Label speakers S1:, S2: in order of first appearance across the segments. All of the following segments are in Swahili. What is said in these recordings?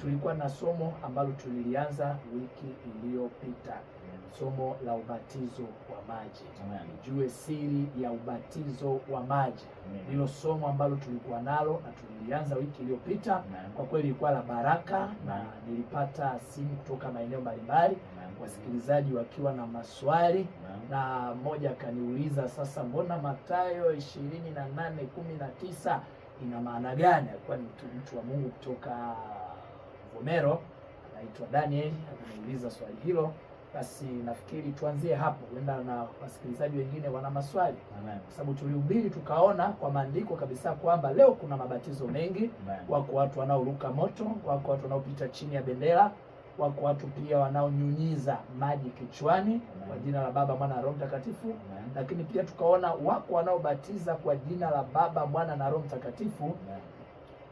S1: Tulikuwa na somo ambalo tulilianza wiki iliyopita, somo la ubatizo wa maji. Nijue siri ya ubatizo wa maji. Hilo somo ambalo tulikuwa nalo na tulilianza wiki iliyopita, kwa kweli ilikuwa la baraka, na nilipata simu kutoka maeneo mbalimbali, wasikilizaji wakiwa na maswali, na mmoja akaniuliza, sasa mbona Mathayo 28:19 ina maana gani? Alikuwa ni mtu wa Mungu kutoka Vomero, anaitwa Daniel, akaniuliza swali hilo. Basi nafikiri tuanzie hapo, huenda na wasikilizaji wengine wana maswali. Kwa sababu tulihubiri tukaona kwa maandiko kabisa kwamba leo kuna mabatizo mengi. Wako watu wanaoruka moto, wako watu wanaopita chini ya bendera, wako watu pia wanaonyunyiza maji kichwani kwa jina la Baba, Mwana na Roho Mtakatifu. Lakini pia tukaona wako wanaobatiza kwa jina la Baba, Mwana na Roho Mtakatifu.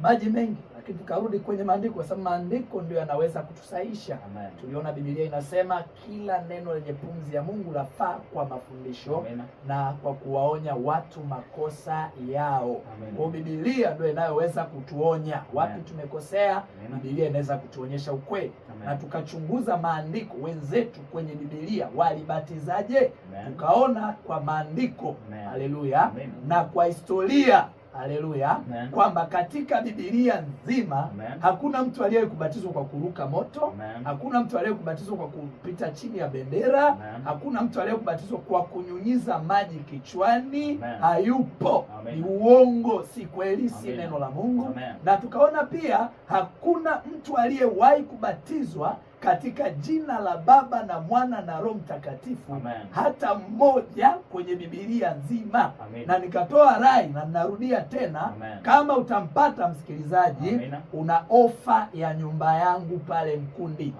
S1: Maji mengi, lakini tukarudi kwenye maandiko kwa sababu maandiko ndio yanaweza kutusaisha. Tuliona Biblia inasema kila neno lenye pumzi ya Mungu lafaa kwa mafundisho na kwa kuwaonya watu makosa yao. Kwa Biblia ndio inayoweza kutuonya wapi tumekosea. Biblia inaweza kutuonyesha ukweli. Na tukachunguza maandiko, wenzetu kwenye Biblia walibatizaje? Tukaona kwa maandiko, haleluya, na kwa historia, haleluya, kwamba katika Biblia nzima hakuna mtu aliyewahi kubatizwa kwa kuruka moto. Hakuna mtu aliyewahi kubatizwa kwa kupita chini ya bendera. Hakuna mtu aliyewahi kubatizwa kwa kunyunyiza maji kichwani. Hayupo. Ni uongo, si kweli, si neno la Mungu. Na tukaona pia hakuna mtu aliyewahi kubatizwa katika jina la Baba na Mwana na Roho Mtakatifu, hata mmoja kwenye Biblia nzima. Na nikatoa rai na ninarudia tena, kama utampata msikilizaji, una ofa ya nyumba yangu pale Mkundi.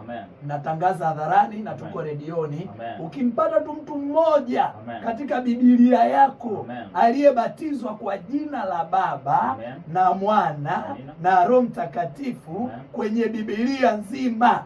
S1: Natangaza hadharani na tuko redioni. Ukimpata tu mtu mmoja katika Biblia yako aliyebatizwa kwa jina la Baba na Mwana na Roho Mtakatifu kwenye Biblia nzima,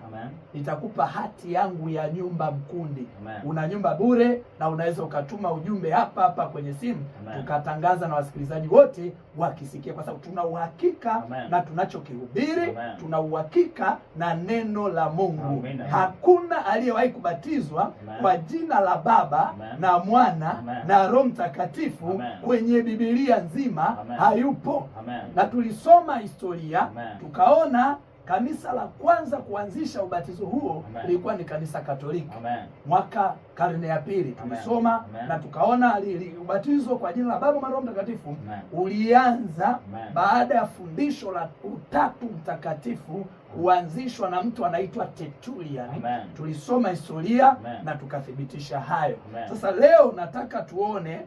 S1: nitakupa hati yangu ya nyumba Mkundi. Una nyumba bure, na unaweza ukatuma ujumbe hapa hapa kwenye simu, tukatangaza na wasikilizaji wote wakisikia, kwa sababu tuna uhakika na tunachokihubiri, tuna uhakika na neno la Mungu. Hakuna aliyewahi kubatizwa kwa jina la Baba na Mwana na Roho Mtakatifu kwenye Biblia nzima, hayupo. Na tulisoma historia, tukaona kanisa la kwanza kuanzisha ubatizo huo lilikuwa ni kanisa Katoliki. Mwaka karne ya pili tulisoma na tukaona ubatizo kwa jina la Baba na Roho Mtakatifu ulianza baada ya fundisho la Utatu Mtakatifu kuanzishwa na mtu anaitwa Tertullian. Tulisoma historia na tukathibitisha hayo. Sasa leo nataka tuone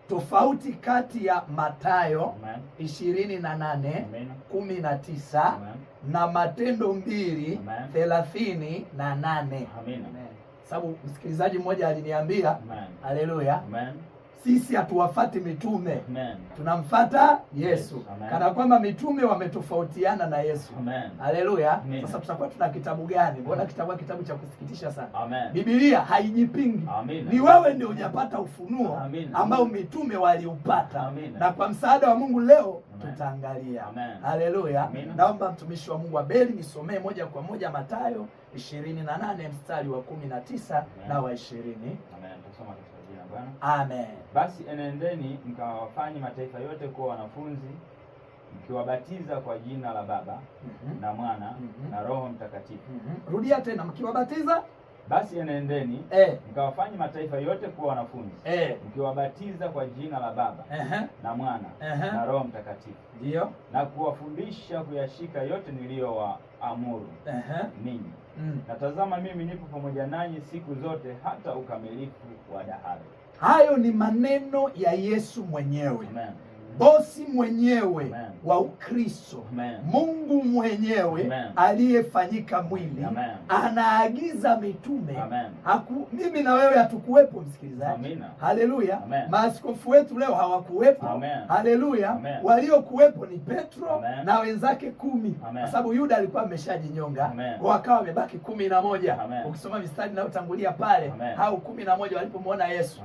S1: tofauti kati ya Mathayo 28:19 na Matendo 2:38. Sababu msikilizaji mmoja aliniambia, haleluya, sisi hatuwafati mitume, tunamfata Yesu. Kana kwamba mitume wametofautiana na Yesu. Haleluya. Sasa tutakuwa tuna kitabu gani? Mbona kitabu cha kusikitisha sana. Biblia haijipingi. Ni wewe ndio hujapata ufunuo ambao mitume waliupata. Na kwa msaada wa Mungu leo tutaangalia. Haleluya. Naomba mtumishi wa Mungu Abeli nisomee moja kwa moja Mathayo 28 mstari wa 19 na wa 20. Amen.
S2: Basi enendeni mkawafanye mataifa yote kuwa wanafunzi, mkiwabatiza kwa jina la Baba na Mwana na Roho Mtakatifu.
S1: Rudia tena, mkiwabatiza.
S2: Basi enendeni mkawafanye mataifa yote kuwa wanafunzi, mkiwabatiza kwa jina la Baba na Mwana na Roho Mtakatifu.
S1: Ndio. Na
S2: kuwafundisha kuyashika yote niliyowaamuru ninyi. Na tazama, mimi nipo pamoja nanyi siku zote hata ukamilifu wa dahari.
S1: Hayo ni maneno ya Yesu mwenyewe. Bosi mwenyewe wa Ukristo, Mungu mwenyewe aliyefanyika mwili, anaagiza mitume. Mimi na wewe hatukuwepo, msikilizaji. Haleluya. Maaskofu wetu leo hawakuwepo. Haleluya. Waliokuwepo ni Petro na wenzake 10, kwa sababu Yuda alikuwa ameshajinyonga, wakawa wamebaki 11. Ukisoma mistari inayotangulia pale, hao 11 walipomwona Yesu,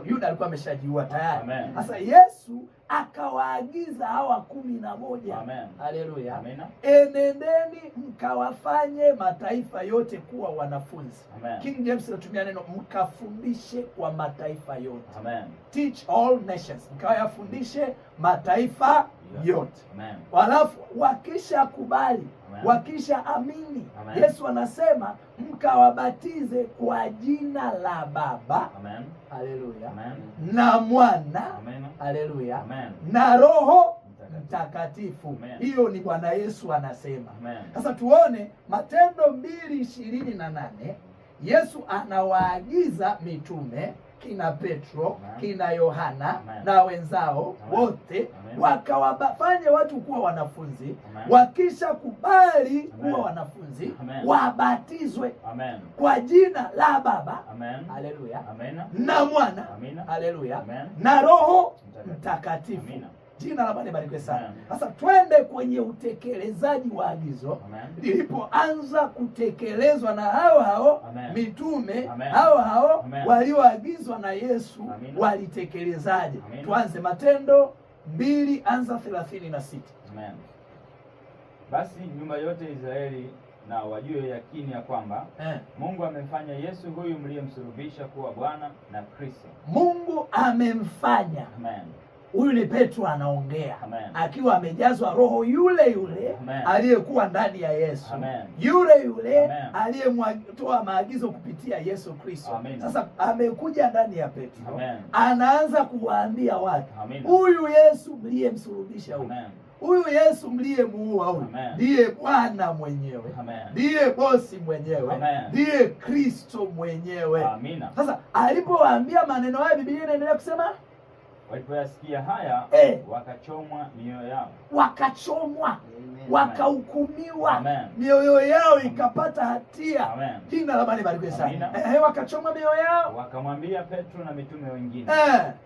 S1: Yuda alikuwa ameshajiua tayari. Sasa Yesu akawaagiza hawa 11.
S2: Amen.
S1: Haleluya.
S2: Amen.
S1: Enendeni mkawafanye mataifa yote kuwa wanafunzi.
S2: Amen.
S1: King James inatumia neno mkafundishe kwa mataifa yote.
S2: Amen.
S1: Teach all nations. Mkawafundishe mataifa yote.
S2: Amen.
S1: Walafu wakisha kubali, wakisha amini, Yesu anasema mkawabatize kwa jina la Baba.
S2: Amen.
S1: Haleluya.
S2: Amen.
S1: Na Mwana.
S2: Amen.
S1: Haleluya.
S2: Amen.
S1: Na Roho Mtakatifu. Hiyo ni Bwana Yesu anasema. Sasa tuone Matendo 2:28. Yesu anawaagiza mitume kina Petro, kina Yohana na wenzao wote wakawafanye watu kuwa wanafunzi. Wakisha kubali kuwa wanafunzi, wabatizwe kwa jina la Baba. Haleluya. Na Mwana. Haleluya. Na Roho Mtakatifu. Jina la Bwana libarikiwe sana. Sasa twende kwenye utekelezaji wa agizo. Lilipoanza kutekelezwa na hao mitume, hao walioagizwa na Yesu, walitekelezaaje? Tuanze Matendo 2:36.
S2: Amen. Basi nyumba yote ya Israeli na wajue yakini ya kwamba Mungu amemfanya Yesu huyu mliyemsulubisha kuwa Bwana na Kristo.
S1: Mungu amemfanya.
S2: Amen.
S1: Huyu ni Petro anaongea, akiwa amejazwa Roho yule aliyekuwa ndani ya Yesu. Yule aliyetoa maagizo kupitia Yesu Kristo. Sasa amekuja ndani ya Petro. Anaanza kuwaambia watu, huyu Yesu mliyemsulubisha huyu Yesu mliyemuua huyu ndiye Bwana mwenyewe, ndiye bosi mwenyewe, ndiye Kristo mwenyewe. Sasa alipowaambia maneno haya, Biblia inaendelea kusema
S2: walipoyasikia haya wakachomwa mioyo yao.
S1: Wakachomwa, wakahukumiwa, mioyo yao ikapata hatia. Jina la Bwana libarikiwe sana. Wakachomwa mioyo yao,
S2: wakamwambia Petro na mitume wengine,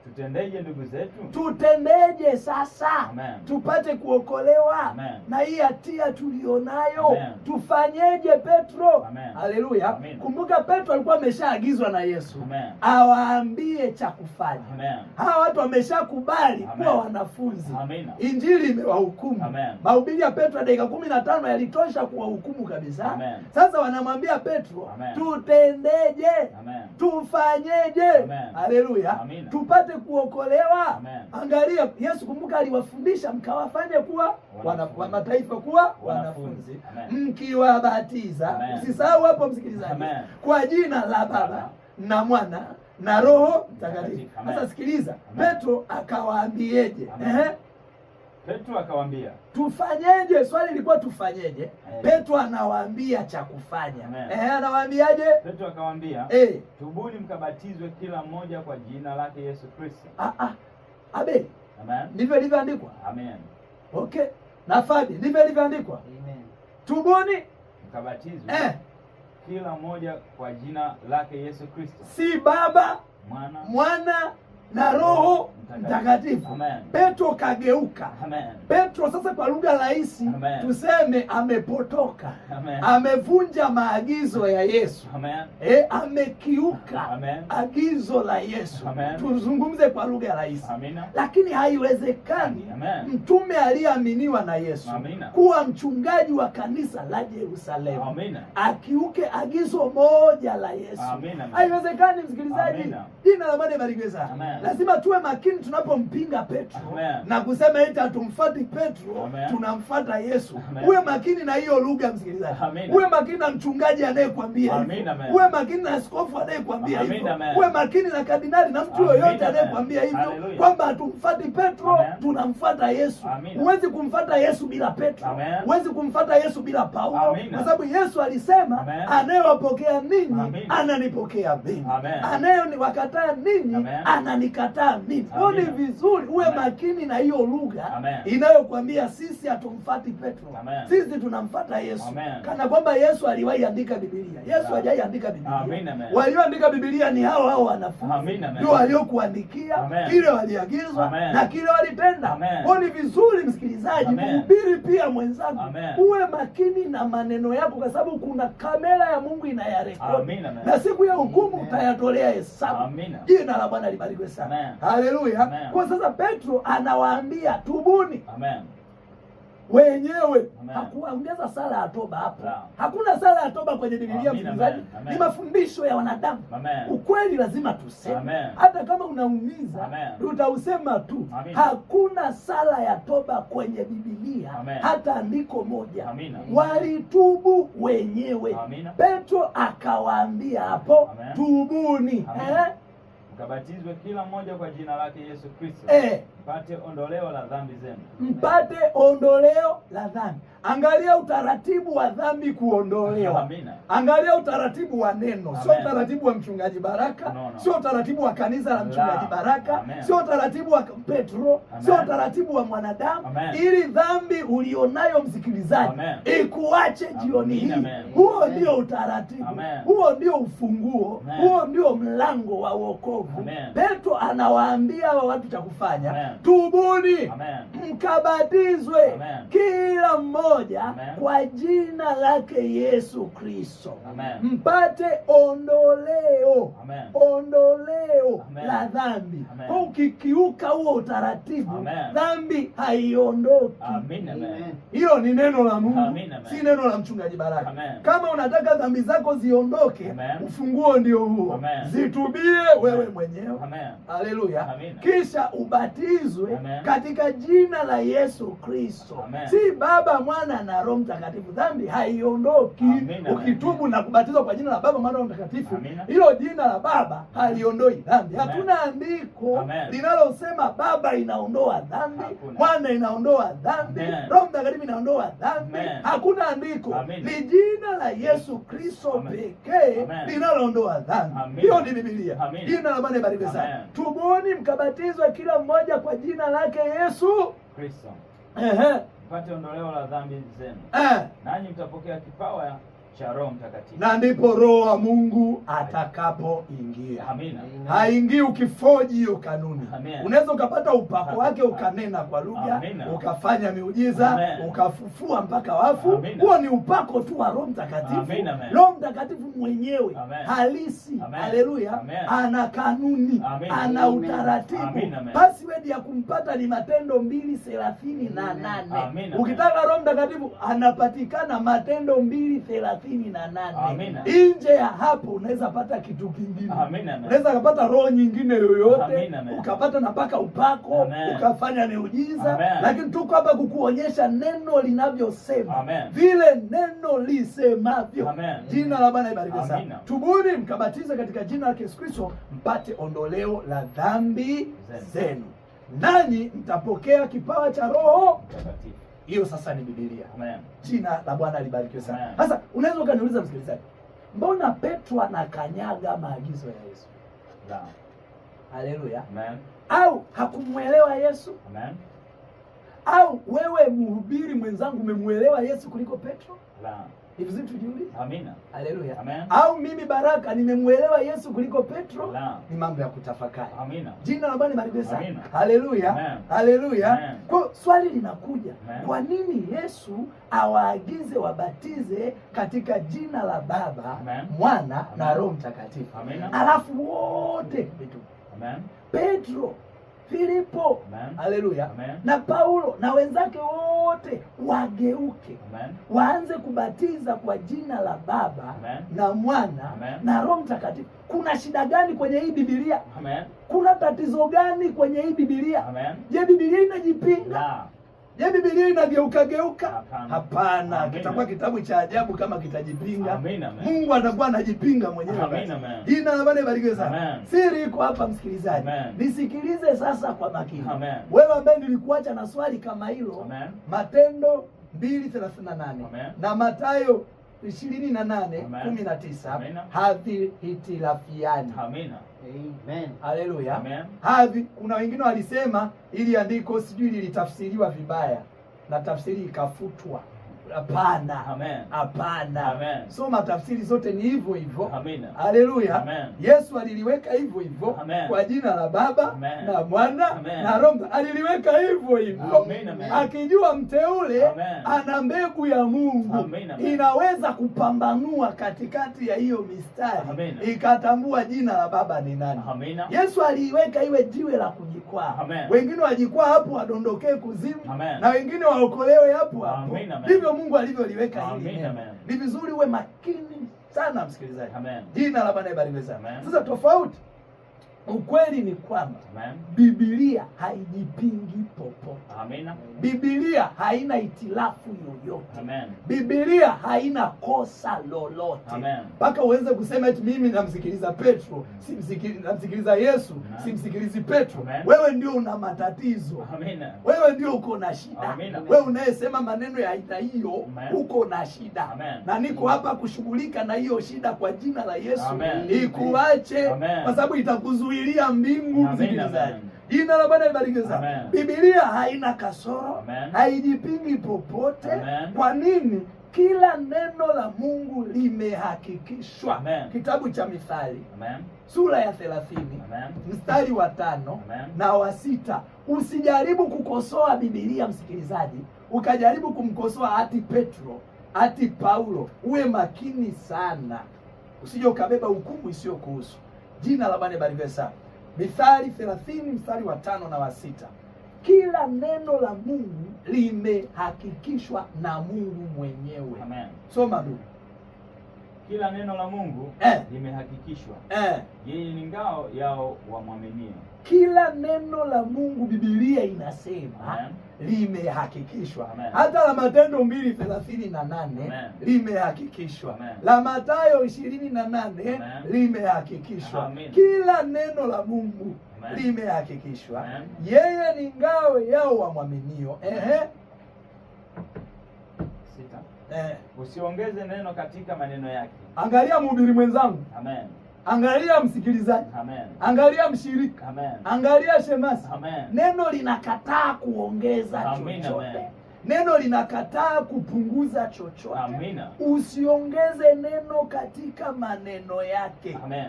S2: tutendeje ndugu zetu?
S1: Tutendeje sasa tupate kuokolewa na hii hatia tulionayo? Tufanyeje Petro? Haleluya. Kumbuka Petro alikuwa ameshaagizwa na Yesu awaambie cha kufanya. Hawa watu wameshakubali kuwa wanafunzi. Injili imewahukumu. Mahubiri ya Petro dakika 15 yalitosha kuwahukumu kabisa. Sasa wanamwambia Petro, tutendeje? Tufanyeje? Haleluya. Tupate kuokolewa. Angalia Yesu, kumbuka aliwafundisha mkawafanye kuwa mataifa kuwa wanafunzi, mkiwabatiza. Usisahau hapo msikilizaji, kwa jina la Baba na Mwana na Roho Mtakatifu. Sasa sikiliza, Petro akawaambieje?
S2: Petro akawaambia,
S1: tufanyeje? Swali lilikuwa tufanyeje? Petro anawaambia cha kufanya. Anawaambiaje?
S2: Petro akawaambia, tubuni mkabatizwe kila mmoja kwa jina lake Yesu Kristo.
S1: Amen.
S2: Amen.
S1: Ndivyo ilivyoandikwa.
S2: Amen.
S1: Okay. Na Fabi, ndivyo ilivyoandikwa.
S2: Amen.
S1: Tubuni
S2: mkabatizwe kila mmoja kwa jina lake Yesu Kristo.
S1: Si Baba, Mwana na Roho Mtakatifu. Petro kageuka. Petro sasa kwa lugha rahisi tuseme amepotoka. Amevunja maagizo ya Yesu. Amekiuka agizo la Yesu. Tuzungumze kwa lugha rahisi. Lakini haiwezekani mtume aliyeaminiwa na Yesu kuwa mchungaji wa kanisa la Yerusalemu akiuke agizo moja la Yesu. Haiwezekani msikilizaji. Jina la Bwana libarikiwe sana. Lazima tuwe makini tunapompinga Petro na kusema eti hatumfuati Petro, tunamfuata Yesu. Uwe makini na hiyo lugha msikilizaji. Uwe makini na mchungaji anayekwambia hivyo. Uwe makini na askofu anayekwambia hivyo. Uwe makini na kardinali na mtu yoyote anayekwambia hivyo kwamba hatumfuati Petro, tunamfuata Yesu. Huwezi kumfuata Yesu bila Petro. Huwezi kumfuata Yesu bila Paulo, kwa sababu Yesu alisema anayewapokea ninyi ananipokea mimi, anayewakataa ninyi ananikataa mimi. Ni vizuri uwe makini na hiyo lugha inayokuambia sisi hatumfuati Petro, sisi tunamfuata Yesu. Kana kwamba Yesu aliwahi andika Biblia. Yesu hajawahi andika Biblia. Walioandika Biblia ni hao wanafunzi, ndio waliokuandikia kile waliagizwa na kile walitenda. Ni vizuri msikilizaji, mhubiri pia mwenzangu, uwe makini na maneno yako, kwa sababu kuna kamera ya Mungu inayarekodi na siku ya hukumu utayatolea hesabu. Jina la Bwana libarikiwe sana. kabisa. Haleluya. Kwa sasa Petro anawaambia tubuni.
S2: Amen.
S1: Wenyewe hakuongeza sala ya toba hapo. Hakuna sala ya toba kwenye Biblia msikilizaji. Ni mafundisho ya wanadamu. Ukweli lazima tuseme. Hata kama unaumiza utausema tu. Hakuna sala ya toba kwenye Biblia. Hata andiko moja. Walitubu wenyewe. Petro akawaambia hapo tubuni.
S2: Mkabatizwe kila mmoja kwa jina lake Yesu Kristo. Mpate ondoleo la dhambi zenu.
S1: Mpate ondoleo la dhambi. Angalia utaratibu wa dhambi kuondolewa. Angalia utaratibu wa neno. Sio utaratibu wa mchungaji Baraka. Sio utaratibu wa kanisa la mchungaji Baraka. Sio utaratibu wa Petro. Sio utaratibu wa mwanadamu. Ili dhambi ulionayo msikilizaji ikuache jioni hii. Huo ndio utaratibu. Huo ndio ufunguo. Huo ndio mlango wa wokovu. Petro anawaambia hawa watu cha kufanya. Tubuni. Mkabatizwe kila mmoja kwa jina lake Yesu Kristo. Mpate ondoleo. Ondoleo la dhambi. Kwa ukikiuka huo utaratibu dhambi haiondoki. Hilo ni neno la Mungu. Si neno la mchungaji Baraka. Kama unataka dhambi zako ziondoke, ufunguo ndio huo. Zitubie wewe mwenyewe. Haleluya. Kisha ubatizwe katika jina la Yesu Kristo. Si Baba, Mwana na Roho Mtakatifu. Dhambi haiondoki ukitubu na kubatizwa kwa jina la Baba, Mwana na Roho Mtakatifu. Hilo jina la Baba haliondoi dhambi. Hatuna andiko linalosema Baba inaondoa dhambi, Mwana inaondoa dhambi, Roho Mtakatifu inaondoa dhambi. Hakuna andiko. Ni jina la Yesu Kristo pekee linaloondoa dhambi. Hiyo ni Biblia. Jina la Bwana libarikiwe sana. Tubuni mkabatizwe kila mmoja kwa jina lake Yesu
S2: Kristo. Mpate ondoleo la dhambi zenu. Nanyi mtapokea kipawa cha Roho Mtakatifu.
S1: Na ndipo Roho wa Mungu atakapoingia. Haingii ukifoji hiyo kanuni. Unaweza ukapata upako wake ukanena kwa lugha, ukafanya miujiza, ukafufua mpaka wafu. Huo ni upako tu wa Roho Mtakatifu. Roho Mtakatifu mwenyewe halisi, haleluya, ana kanuni, ana utaratibu. Password ya kumpata ni Matendo 2:38. Ukitaka Roho Mtakatifu anapatikana Matendo 2:38. Nje ya hapo unaweza pata kitu kingine. Unaweza kupata roho nyingine yoyote, ukapata na mpaka upako, ukafanya miujiza. Lakini tuko hapa kukuonyesha neno linavyosema, vile neno lisemavyo. Jina la Bwana libarikiwe sana. Tubuni mkabatize katika jina la Yesu Kristo mpate ondoleo la dhambi zenu, nanyi mtapokea kipawa cha Roho Mtakatifu. Hiyo sasa ni Biblia. Jina la Bwana libarikiwe sana. Sasa unaweza ukaniuliza msikilizaji, mbona Petro anakanyaga maagizo ya Yesu? Haleluya. Au hakumuelewa Yesu? Au wewe mhubiri mwenzangu umemuelewa Yesu kuliko Petro? Ni vizuri tujiulize. Haleluya. Au mimi Baraka nimemuelewa Yesu kuliko Petro? Ni mambo ya kutafakari. Jina la Bwana libarikiwe sana. Haleluya. Haleluya. Kwa swali linakuja, kwa nini Yesu awaagize wabatize katika jina la Baba, Mwana na Roho Mtakatifu? Alafu wote Petro, Filipo, haleluya, na Paulo na wenzake wote wageuke, waanze kubatiza kwa jina la Baba na Mwana na Roho Mtakatifu. Kuna shida gani kwenye hii Biblia? Kuna tatizo gani kwenye hii Biblia? Je, Biblia inajipinga? Je, Biblia inageuka? Hapana. Kitakuwa kitabu cha ajabu kama kitajipinga. Mungu atakuwa anajipinga mwenyewe. Jina la Bwana libarikiwe sana. Siri iko hapa msikilizaji. Nisikilize sasa kwa makini. Wewe ambaye nilikuacha na swali kama hilo, Matendo 2:38 na Mathayo 28:19 havihitilafiani. Haleluya. Kuna wengine walisema ili andiko sijui lilitafsiriwa vibaya na tafsiri ikafutwa. Hapana.
S2: Amen.
S1: Hapana.
S2: Amen.
S1: Soma tafsiri zote ni hivyo hivyo.
S2: Amina.
S1: Haleluya.
S2: Amen.
S1: Yesu aliliweka hivyo hivyo kwa jina la Baba na Mwana na Roho. Aliliweka hivyo hivyo akijua mteule ana mbegu ya Mungu inaweza kupambanua katikati ya hiyo mistari ikatambua jina la Baba ni nani. Amina. Yesu aliiweka iwe jiwe la kujikwaa. Wengine wajikwaa hapo wadondokee kuzimu na wengine waokolewe hapo hapo. Ndivyo Mungu alivyoliweka hili. Ni vizuri uwe makini sana msikilizaji. Jina la Bwana libarikiwe sana. Sasa tofauti, ukweli ni kwamba Biblia haijipingi popote. Amina. Biblia haina itilafu yoyote. Amen. Biblia haina kosa lolote. Mpaka uweze kusema eti mimi namsikiliza Petro, namsikiliza Yesu, simsikilizi Petro. Wewe ndio una matatizo. Amina. Wewe ndio uko na shida. Amina. Wewe unayesema maneno ya aina hiyo uko na shida. Amen. Na niko hapa kushughulika na hiyo shida kwa jina la Yesu. Ikuache kwa sababu itakuzuilia mbingu. Msikilizaji. Jina la Bwana libarikiwe sana. Biblia haina kasoro, haijipingi popote. Kwa nini? Kila neno la Mungu limehakikishwa. Kitabu cha Mithali sura ya 30 mstari wa 5 na wa 6. Usijaribu kukosoa Biblia msikilizaji, ukajaribu kumkosoa hati Petro, hati Paulo. Uwe makini sana, usije ukabeba hukumu isiyo kuhusu. Jina la Bwana libarikiwe sana. Mithali 30 mstari wa 5 na wa 6. Kila neno la Mungu limehakikishwa na Mungu mwenyewe. Amen. Soma ndugu.
S2: Kila neno la Mungu limehakikishwa. Yeye ni ngao yao wamwaminio.
S1: Kila neno la Mungu Biblia inasema limehakikishwa. Hata la Matendo 2:38 limehakikishwa. La Mathayo 28 limehakikishwa. Kila neno la Mungu limehakikishwa. Yeye ni ngao yao wamwaminio.
S2: Usiongeze neno katika maneno yake.
S1: Angalia mhubiri mwenzangu.
S2: Amen.
S1: Angalia msikilizaji.
S2: Amen.
S1: Angalia mshirika.
S2: Amen.
S1: Angalia shemasi.
S2: Amen.
S1: Neno linakataa kuongeza chochote. Neno linakataa kupunguza chochote.
S2: Amina.
S1: Usiongeze neno katika maneno yake.
S2: Amen.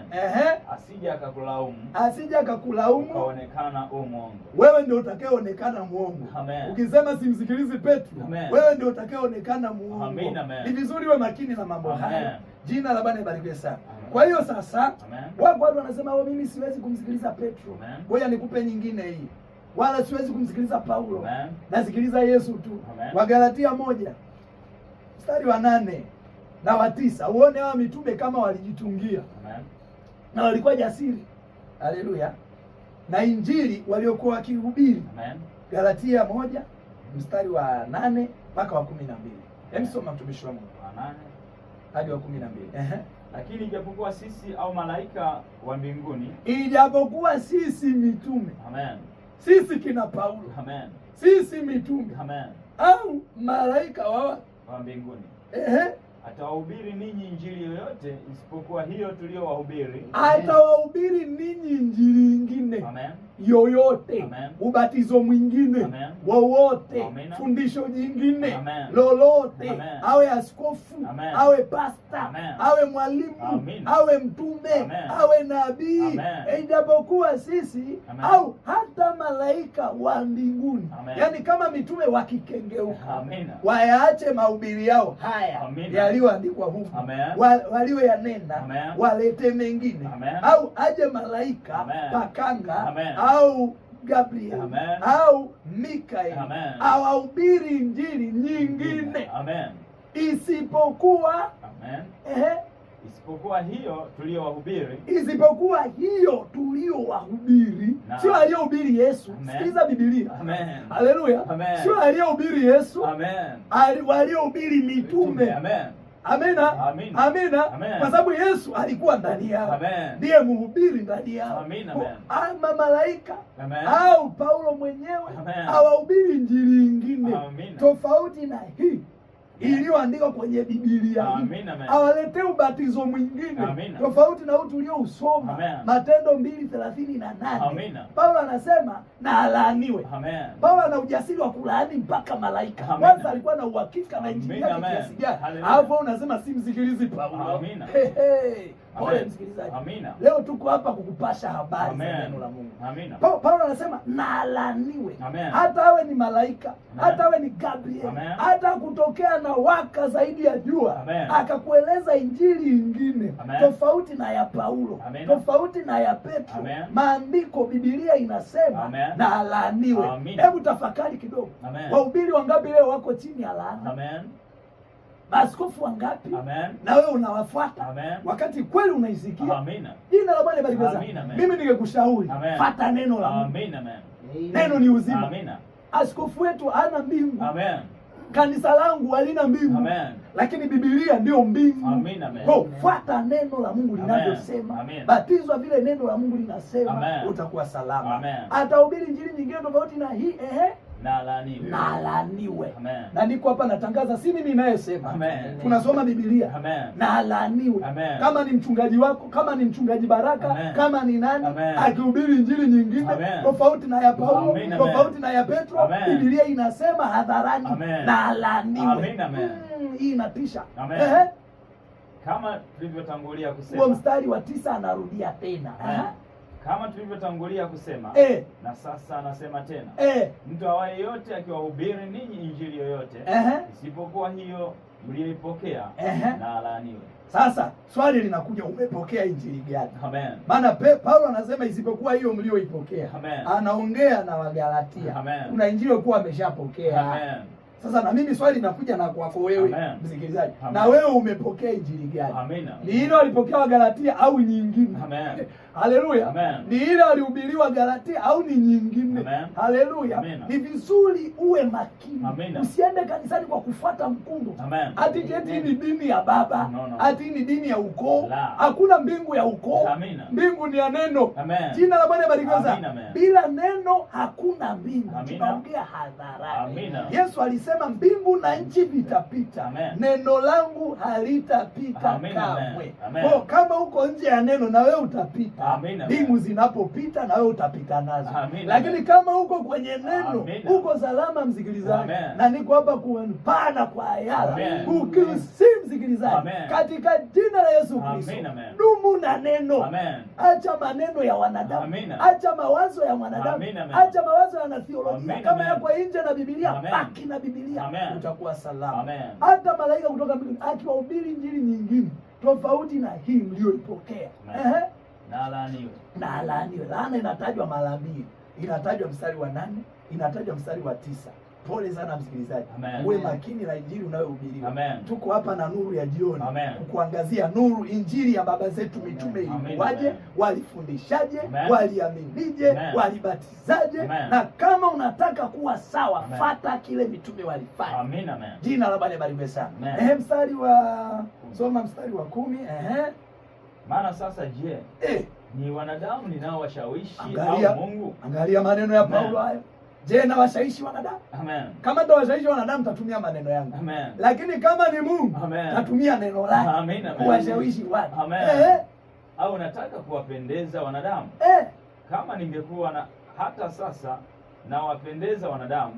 S2: Asije akakulaumu.
S1: Asije akakulaumu.
S2: Ukaonekana mwongo.
S1: Wewe ndio utakayeonekana mwongo.
S2: Amen.
S1: Ukisema simsikilizi Petro, wewe ndio utakayeonekana mwongo.
S2: Amen.
S1: Ni vizuri uwe makini na mambo haya. Jina la Bwana libarikiwe sana. Kwa hiyo sasa, watu wanasema mimi siwezi kumsikiliza Petro. Ngoja nikupe nyingine hii. Wala siwezi kumsikiliza Paulo. Nasikiliza Yesu tu. Wagalatia 1 mstari wa 8 na wa 9. Uone hawa mitume kama walijitungia. Na walikuwa jasiri. Haleluya. Na injili waliokuwa wakihubiri. Galatia 1 mstari wa 8 mpaka wa 12. Hem, soma mtumishi wa Mungu.
S2: 8
S1: hadi wa 12.
S2: Lakini ijapokuwa sisi au malaika wa mbinguni,
S1: ijapokuwa sisi mitume.
S2: Amen.
S1: Sisi kina Paulo.
S2: Amen.
S1: Sisi mitume.
S2: Amen.
S1: Au malaika wa
S2: mbinguni. Atawahubiri ninyi injili yoyote isipokuwa hiyo tuliyowahubiri.
S1: Atawahubiri ninyi injili nyingine.
S2: Amen.
S1: Yoyote.
S2: Amen.
S1: Ubatizo mwingine.
S2: Amen.
S1: Wowote.
S2: Amen.
S1: Fundisho jingine.
S2: Amen.
S1: Lolote.
S2: Amen.
S1: Awe askofu.
S2: Amen.
S1: Awe pasta.
S2: Amen.
S1: Awe mwalimu.
S2: Amen.
S1: Awe mtume.
S2: Amen.
S1: Awe nabii. Ijapokuwa sisi au hata malaika wa mbinguni. Yaani kama mitume wakikengeuka, wayaache mahubiri yao haya yaliyoandikwa huko, walioyanena, walete mengine. Au aje malaika pakanga au Gabriel au Mikael awahubiri injili nyingine. Isipokuwa
S2: isipokuwa hiyo tuliyowahubiri.
S1: Isipokuwa hiyo tuliyowahubiri. Sio aliyohubiri Yesu. Sikiliza Biblia.
S2: Amen.
S1: Haleluya. Sio aliyohubiri Yesu.
S2: Amen.
S1: Waliohubiri mitume.
S2: Amen.
S1: Amina. Amina. Kwa sababu Yesu alikuwa ndani yao. Ndiye mhubiri ndani yao.
S2: Amina.
S1: Ama malaika au Paulo mwenyewe awahubiri injili nyingine tofauti na hii. iliyoandikwa kwenye Biblia. Awaletee ubatizo mwingine tofauti na huu tuliousoma, Matendo 2:38. Paulo anasema na alaaniwe. Paulo ana ujasiri wa kulaani mpaka malaika. Kwanza alikuwa na uhakika na injili yake kiasi gani, alafu unasema simsikilizi Paulo. Pole msikilizaji, leo tuko hapa kukupasha habari za neno la Mungu. Paulo anasema na alaaniwe, hata awe ni malaika, hata awe ni Gabriel, hata kutokea na waka zaidi ya jua akakueleza injili ingine tofauti na ya Paulo, tofauti na ya Petro. Maandiko, Biblia inasema na alaaniwe. Hebu tafakari kidogo, wahubiri wangapi leo wako chini ya laana? Maaskofu wangapi na wewe unawafuata wakati kweli unaisikia? Jina la Bwana libarikiwe sana. Mimi ningekushauri fuata neno la Mungu. Neno ni uzima. Askofu wetu hana mbingu. Kanisa langu halina mbingu. Lakini Biblia ndio mbingu. Kwa fuata neno la Mungu linavyosema, batizwa vile neno la Mungu linasema, utakuwa salama. Atahubiri injili nyingine tofauti na hii na laaniwe. Na niko hapa natangaza, si mimi ninayesema, tunasoma Biblia. Na laaniwe. Kama ni mchungaji wako, kama ni mchungaji Baraka, kama ni nani akihubiri injili nyingine tofauti na ya Paulo, tofauti na ya Petro, Biblia inasema hadharani na laaniwe. Hii inatisha.
S2: Kama tulivyotangulia kusema,
S1: kwa mstari wa 9 anarudia tena.
S2: Kama tulivyotangulia kusema, na sasa anasema tena, mtu awaye yote akiwahubiri ninyi injili yoyote isipokuwa hiyo mlioipokea na alaaniwe. Sasa swali linakuja, umepokea injili gani? Maana Paulo anasema isipokuwa hiyo mlioipokea. Anaongea na Wagalatia. Kuna injili walikuwa wameshapokea. Sasa na mimi swali linakuja na kwako wewe msikilizaji, na wewe umepokea injili gani? Ni ile walipokea Wagalatia au nyingine? Haleluya. Ni ile walihubiriwa Galatia au ni nyingine? Haleluya. Ni vizuri uwe makini. Usiende kanisani kwa kufuata mkumbo. Ati eti ni dini ya baba, ati ni dini ya ukoo. Hakuna mbingu ya ukoo. Mbingu ni ya neno. Jina la Bwana libarikiwe sana. Bila neno hakuna mbingu. Tunaongea hadharani. Yesu alisema mbingu na nchi vitapita, neno langu halitapita kamwe. Kwa kama uko nje ya neno, na wewe utapita. Mbingu zinapopita na wewe utapita nazo. Lakini kama uko kwenye neno, uko salama msikilizaji. Na niko hapa kumpana kwa ayala ukisi msikilizaji, katika jina la Yesu Kristo. Dumu na neno. Acha maneno ya wanadamu, acha mawazo ya wanadamu, acha mawazo ya theolojia. Kama yako nje na Biblia, baki na Biblia, utakuwa salama. Hata malaika kutoka mbinguni akiwahubiri injili nyingine tofauti na hii mlioipokea, na alaaniwe.
S1: Na alaaniwe. Laana inatajwa mara 2. Inatajwa mstari wa 8, inatajwa mstari wa 9. Pole sana msikilizaji. Uwe makini na injili unayohubiriwa. Tuko hapa na nuru ya jioni kukuangazia nuru, injili ya baba zetu mitume ilikuwaje, walifundishaje, waliaminije, walibatizaje. Na kama unataka kuwa sawa, fuata kile mitume walifanya. Jina la Bwana libarikiwe sana. Mstari wa soma mstari wa 10.
S2: Maana sasa je, ni wanadamu ninaowashawishi au Mungu?
S1: Angalia maneno ya Paulo hayo. Je, na washawishi wanadamu? Kama ndo washawishi wanadamu, tatumia maneno yangu. Lakini kama ni Mungu, tatumia neno lake kuwashawishi watu.
S2: Au nataka kuwapendeza wanadamu? Kama ningekuwa na hata sasa na wapendeza wanadamu,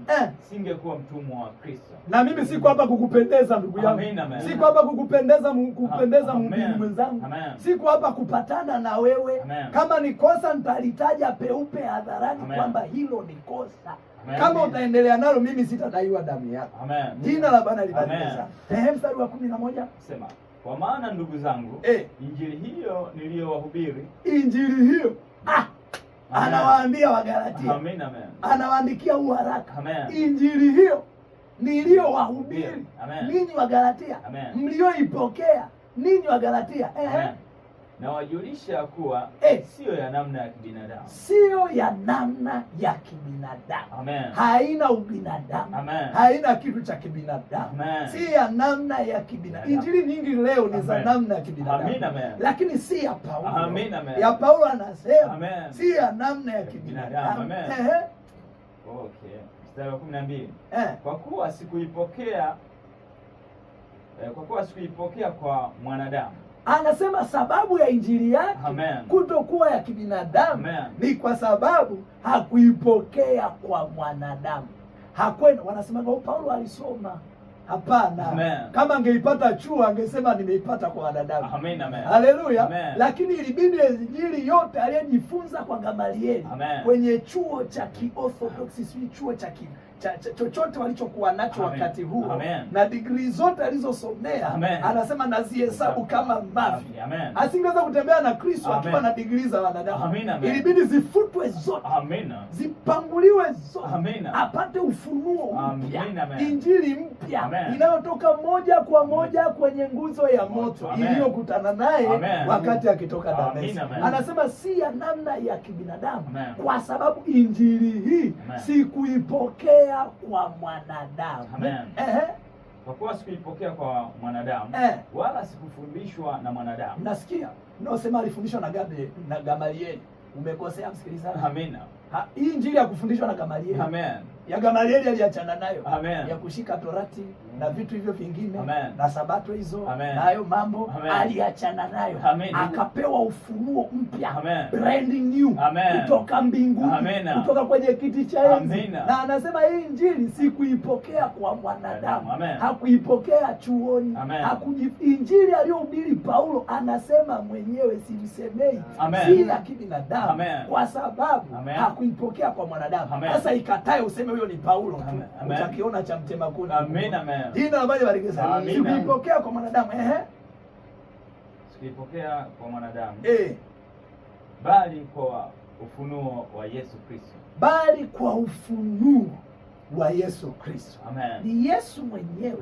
S2: singekuwa mtumwa wa Kristo.
S1: Na mimi siko hapa kukupendeza ndugu yangu. Siko hapa kukupendeza mhubiri mwenzangu. Siko hapa kupatana na wewe. Kama ni kosa nitalitaja peupe hadharani kwamba hilo ni kosa. Kama utaendelea nalo, mimi sitadaiwa damu yako. Jina la Bwana libarikiwe sana. Mstari wa 11
S2: sema, kwa maana ndugu zangu, injili hiyo niliyowahubiri,
S1: injili hiyo anawaambia Wagalatia, anawaandikia uharaka, injili hiyo niliyowahubiri ninyi Wagalatia, mlioipokea ninyi Wagalatia,
S2: na wajulisha kuwa sio ya namna ya kibinadamu,
S1: sio ya namna ya kibinadamu. Haina ubinadamu, haina kitu cha kibinadamu, si ya namna ya kibinadamu. Injili nyingi leo ni za namna ya kibinadamu, lakini si ya Paulo. Ya Paulo anasema si ya namna ya kibinadamu.
S2: Okay, mstari wa 12. Kwa kuwa sikuipokea kwa kuwa sikuipokea kwa mwanadamu.
S1: Anasema sababu ya injili yake kutokuwa ya kibinadamu ni kwa sababu hakuipokea kwa mwanadamu. Hakwenda, wanasema Paulo alisoma. Hapana. Kama angeipata chuo angesema nimeipata kwa wanadamu. Haleluya. Lakini ilibidi injili yote aliyejifunza kwa Gamalieli kwenye chuo cha Kiorthodoksi, si chuo cha chochote walichokuwa nacho wakati huo, na degree zote alizosomea anasema nazihesabu kama mbavi. Asingeweza kutembea na Kristo akiwa na degree za wanadamu. Ilibidi zifutwe zote, zipanguliwe zote, apate ufunuo mpya, injili mpya inayotoka moja kwa moja kwenye nguzo ya moto iliyokutana naye wakati akitoka Dameski. Anasema si ya namna ya kibinadamu, kwa sababu injili hii sikuipokea kwa mwanadamu.
S2: Kwa kuwa sikuipokea kwa mwanadamu, wala sikufundishwa na mwanadamu.
S1: Nasikia unaosema alifundishwa na Gamalieli. Umekosea msikilizaji. Hii injili ya kufundishwa na Gamalieli. Ya Gamalieli aliachana nayo. Ya kushika Torati na vitu hivyo vingine na sabato hizo na hayo mambo aliachana nayo. Akapewa ufunuo mpya, brand new, kutoka mbinguni, kutoka kwenye kiti cha enzi. Na anasema hii injili sikuipokea kwa mwanadamu. Hakuipokea chuoni. Injili aliyohubiri Paulo anasema mwenyewe, simsemei, si ya kibinadamu, kwa sababu hakuipokea kwa mwanadamu. Sasa ikatae useme huyo ni Paulo tu, utakiona cha mtema kuni. Jina la Bwana libarikiwe sana. Sikuipokea kwa mwanadamu.
S2: Sikuipokea kwa mwanadamu, bali kwa ufunuo wa Yesu Kristo.
S1: Bali kwa ufunuo wa Yesu Kristo. Ni Yesu mwenyewe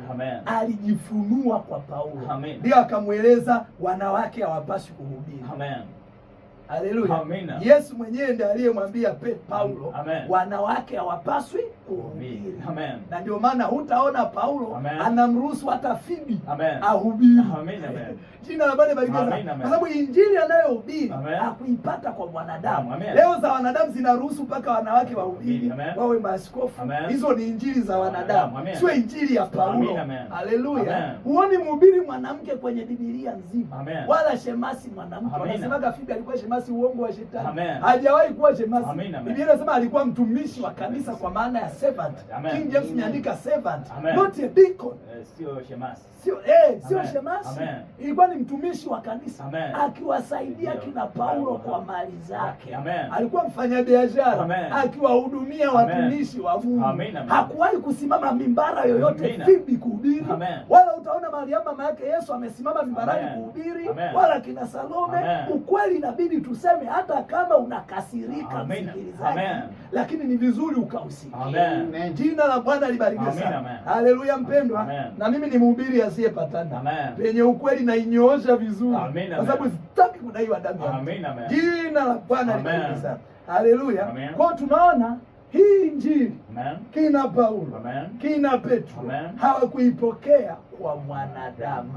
S1: alijifunua kwa Paulo. Ndio akamweleza wanawake hawapaswi kuhubiri. Haleluya. Yesu mwenyewe ndiye aliyemwambia Paulo wanawake hawapaswi kuhubiri. Na ndio maana hutaona Paulo anamruhusu hata Fibi ahubiri. Jina la Bwana libarikiwe sana. Kwa sababu injili anayohubiri hakuipata kwa mwanadamu. Leo za wanadamu zinaruhusu mpaka wanawake wahubiri, wawe maaskofu. Hizo ni injili za wanadamu, sio injili ya Paulo. Haleluya. Huoni mhubiri mwanamke kwenye Biblia nzima, wala shemasi mwanamke. Wanasemaga Fibi alikuwa shemasi, uongo wa shetani. Hajawahi kuwa shemasi. Biblia inasema alikuwa mtumishi wa kanisa, kwa maana ya servant. King James imeandika servant, not a deacon.
S2: Sio shemasi.
S1: Sio shemasi. Ilikuwa ni mtumishi wa kanisa, akiwasaidia kina Paulo kwa mali zake. Alikuwa mfanyabiashara, akiwahudumia watumishi wa Mungu. Hakuwahi kusimama mimbara yoyote Fibi kuhubiri, wala utaona Mariamu mama yake Yesu amesimama mimbarani kuhubiri, wala kina Salome. Ukweli inabidi tuseme, hata kama unakasirika msikilizaji, lakini ni vizuri ukausikia. Jina la Bwana libarikiwe sana. Haleluya mpendwa. Na mimi ni mhubiri asiyepatana, penye ukweli na inyoosha vizuri, kwa sababu sitaki kudaiwa damu. Jina la Bwana libarikiwe sana. Haleluya. Kwa tunaona hii injili kina Paulo, kina Petro hawakuipokea kwa mwanadamu.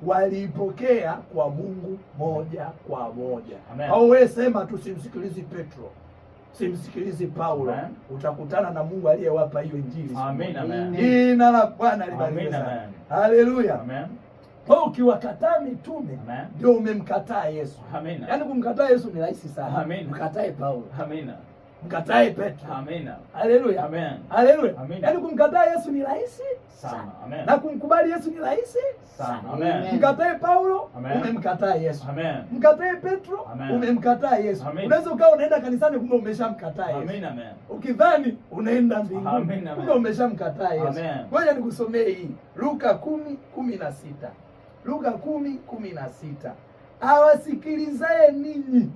S1: Waliipokea kwa Mungu moja kwa moja. Au wewe sema tu simsikilizi Petro, simsikilizi Paulo, utakutana na Mungu aliyewapa hiyo injili. Jina la Bwana libarikiwe sana. Haleluya. Kwa ukiwakataa mitume ndio umemkataa Yesu. Yaani kumkataa Yesu ni rahisi sana. Mkatae Paulo. Mkatae Petro. Haleluya. Haleluya. Yaani kumkataa Yesu ni rahisi sana. Na kumkubali Yesu ni rahisi sana. Mkatae Paulo, umemkataa Yesu. Mkatae Petro, umemkataa Yesu. Unaweza ukawa unaenda kanisani kumbe umeshamkataa Yesu. Ukidhani unaenda mbinguni kumbe umeshamkataa Yesu. Ngoja nikusomee hii Luka 10:16. Luka 10:16. Awasikilizaye ninyi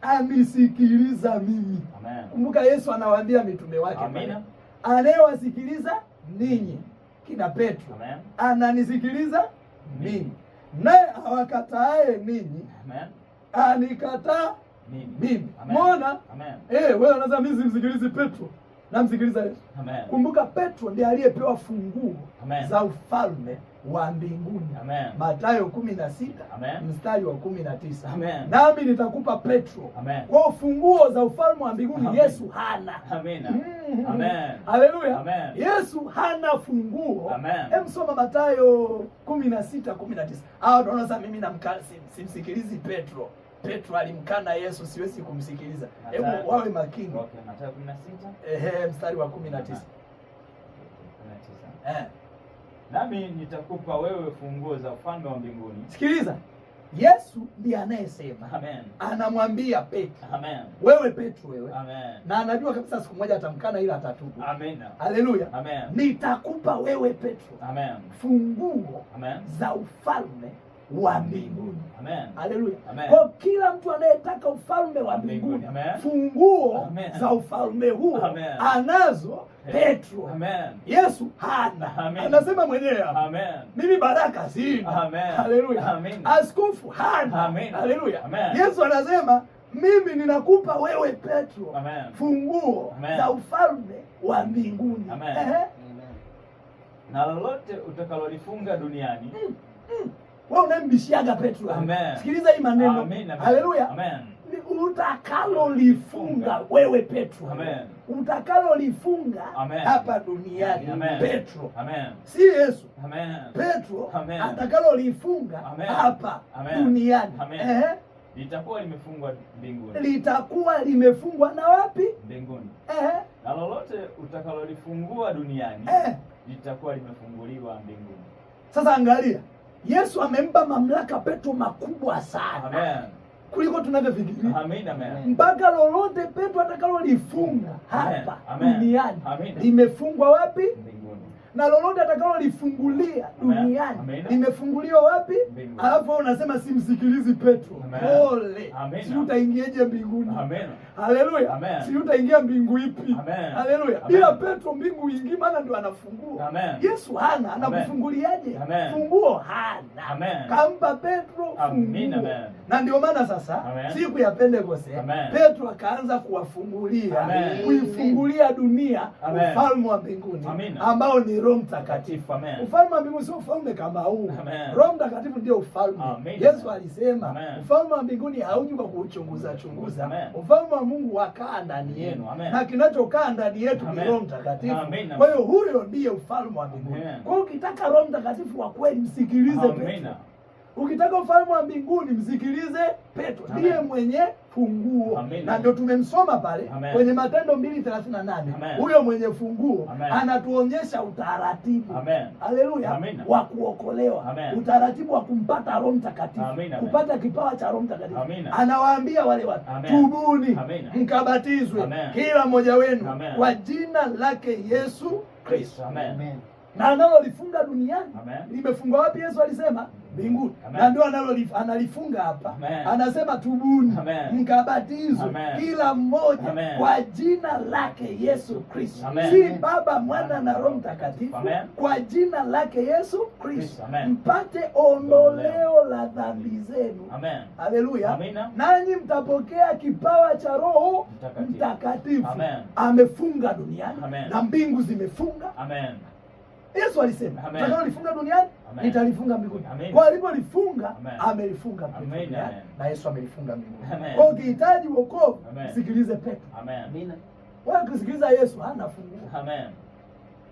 S1: anisikiliza mimi. Kumbuka Yesu anawaambia mitume wake, anayewasikiliza ninyi kina Petro ananisikiliza mimi, naye awakataaye ninyi anikataa mimi. Mbona wewe unasema mimi simsikilizi Petro, namsikiliza Yesu. Kumbuka Petro ndiye aliyepewa funguo za ufalme wa mbinguni.
S2: Amen.
S1: Mathayo 16 mstari wa 19.
S2: Amen.
S1: Nami nitakupa Petro.
S2: Amen.
S1: Kwa funguo za ufalme wa mbinguni. Amen. Yesu hana.
S2: Amen. Amen.
S1: Haleluya.
S2: Amen.
S1: Yesu hana funguo.
S2: Amen.
S1: Soma Mathayo 16:19. Hao ndio wanasema mimi simsikilizi Petro. Petro alimkana Yesu, siwezi kumsikiliza. Hebu wawe makini.
S2: Okay, Mathayo 16.
S1: Mstari wa 19.
S2: Nami nitakupa wewe funguo za ufalme wa mbinguni.
S1: Sikiliza. Yesu ndiye anayesema.
S2: Amen.
S1: Anamwambia Petro.
S2: Amen.
S1: Wewe Petro wewe.
S2: Amen.
S1: Na anajua kabisa siku moja atamkana ila atatubu.
S2: Amen.
S1: Haleluya.
S2: Amen.
S1: Nitakupa wewe Petro.
S2: Amen.
S1: Funguo.
S2: Amen.
S1: za ufalme wa mbinguni.
S2: Amen.
S1: Haleluya.
S2: Kwa
S1: kila mtu anayetaka ufalme wa mbinguni, funguo
S2: Amen.
S1: za ufalme huo anazo Petro.
S2: Amen.
S1: Yesu hana.
S2: Amen.
S1: Anasema mwenyewe hapa.
S2: Amen.
S1: Mimi baraka sina.
S2: Amen.
S1: Haleluya.
S2: Amen.
S1: Askofu hana.
S2: Amen.
S1: Haleluya.
S2: Amen.
S1: Yesu anasema mimi ninakupa wewe Petro.
S2: Amen.
S1: Funguo za ufalme wa mbinguni.
S2: Amen. Na lolote utakalolifunga duniani.
S1: Wewe unambishiaga Petro.
S2: Amen.
S1: Sikiliza hii maneno.
S2: Haleluya.
S1: Amen. Utakalolifunga wewe Petro.
S2: Amen.
S1: Utakalolifunga hapa duniani.
S2: Amen.
S1: Petro.
S2: Amen.
S1: Si Yesu.
S2: Amen.
S1: Petro.
S2: Amen.
S1: Atakalolifunga hapa duniani.
S2: Litakuwa limefungwa mbinguni.
S1: Litakuwa limefungwa na wapi?
S2: Mbinguni. Na lolote utakalolifungua duniani litakuwa limefunguliwa mbinguni.
S1: Sasa angalia. Yesu amempa mamlaka Petro makubwa sana.
S2: Amen.
S1: Kuliko tunavyofikiria.
S2: Amen. Amen.
S1: Mpaka lolote Petro atakalolifunga hapa duniani limefungwa wapi?
S2: Mbinguni.
S1: Na lolote atakalolifungulia duniani limefunguliwa wapi? Alafu unasema simsikilizi Petro. Pole. Si utaingieje mbinguni?
S2: Amen.
S1: Haleluya. Si utaingia mbingu ipi? Haleluya. Bila Petro mbingu ingi, maana ndio anafungua. Yesu hana, anakufunguliaje? Funguo hana. Kampa Petro funguo. Na ndio maana sasa siku ya Pentekoste Petro akaanza kuwafungulia, kuifungulia dunia ufalme wa mbinguni ambao ni Roho Mtakatifu. Ufalme wa mbinguni sio ufalme kama huu. Roho Mtakatifu ndio ufalme. Yesu alisema ufalme wa mbinguni hauji kwa kuchunguza chunguza. Ufalme wa Mungu wakaa ndani yenu. Na kinachokaa ndani yetu ni Roho Mtakatifu. Kwa hiyo huyo ndiye ufalme wa mbinguni. Kwa hiyo ukitaka Roho Mtakatifu wa kweli msikilize Petro. Ukitaka ufalme wa mbinguni msikilize Petro. Ndiye mwenye funguo. Na ndio tumemsoma pale kwenye Matendo 2:38. Huyo mwenye funguo anatuonyesha utaratibu. Haleluya. Wa kuokolewa. Utaratibu wa kumpata Roho Mtakatifu. Kupata kipawa cha Roho Mtakatifu. Anawaambia wale watu, tubuni mkabatizwe kila mmoja wenu kwa jina lake Yesu Kristo. Na analolifunga duniani limefungwa wapi? Yesu alisema mbinguni. Na ndio analifunga hapa. Anasema tubuni mkabatizwe kila mmoja kwa jina lake Yesu Kristo. Si Baba, Mwana na Roho Mtakatifu. Kwa jina lake Yesu Kristo mpate ondoleo la dhambi zenu. Haleluya. Nanyi mtapokea kipawa cha Roho Mtakatifu. Amefunga duniani na mbingu zimefunga. Yesu alisema lifunga duniani nitalifunga mbinguni. Kwa alipolifunga amelifunga mbinguni. Na Yesu amelifunga mbinguni. Kwa ukihitaji wokovu sikilize Petro. Wewe kusikiliza Yesu hana funguo.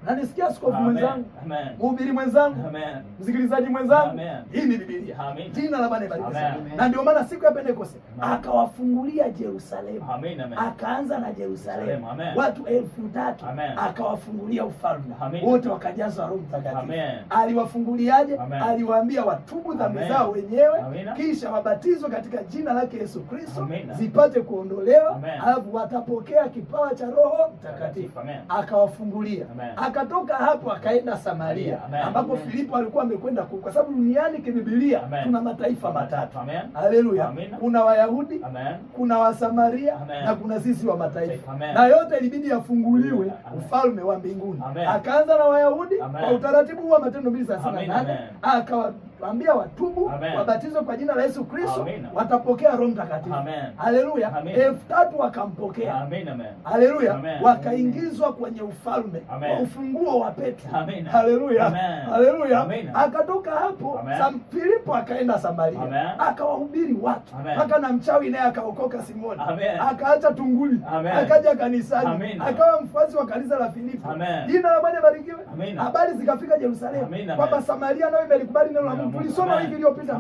S1: Na nisikia askofu mwenzangu, mhubiri mwenzangu, msikilizaji mwenzangu, hii ni Biblia. Jina la Bwana libarikiwe. Na ndio maana siku ya Pentekoste akawafungulia Yerusalemu. Akaanza na Yerusalemu. Watu 3,000 akawafungulia ufalme. Wote wakajazwa Roho Mtakatifu. Aliwafunguliaje? Aliwaambia watubu dhambi zao wenyewe, kisha wabatizwe katika jina lake Yesu Kristo zipate kuondolewa, alafu watapokea kipawa cha Roho Mtakatifu. Akawafungulia. Akatoka hapo akaenda Samaria, ambapo Filipo alikuwa amekwenda, kwa sababu duniani kibibilia kuna mataifa matatu. Haleluya. Kuna Wayahudi, kuna Wasamaria na kuna sisi wa mataifa. Na yote ilibidi yafunguliwe ufalme wa mbinguni. Akaanza na Wayahudi kwa utaratibu wa Matendo 2:38, waambia watubu, wabatizwe kwa jina la Yesu Kristo, watapokea Roho Mtakatifu. Haleluya. 3,000 wakampokea. Haleluya. Wakaingizwa kwenye ufalme wa ufunguo wa Petro. Haleluya. Haleluya. Akatoka hapo Filipo akaenda Samaria, akawahubiri watu, mpaka na mchawi naye akaokoka Simoni, akaacha tunguli, akaja kanisani, akawa mfuasi wa kanisa la Filipo. Jina la Bwana barikiwe. Habari zikafika Yerusalemu kwamba Samaria nayo imelikubali neno la Mungu. Tulisoma wiki iliyopita.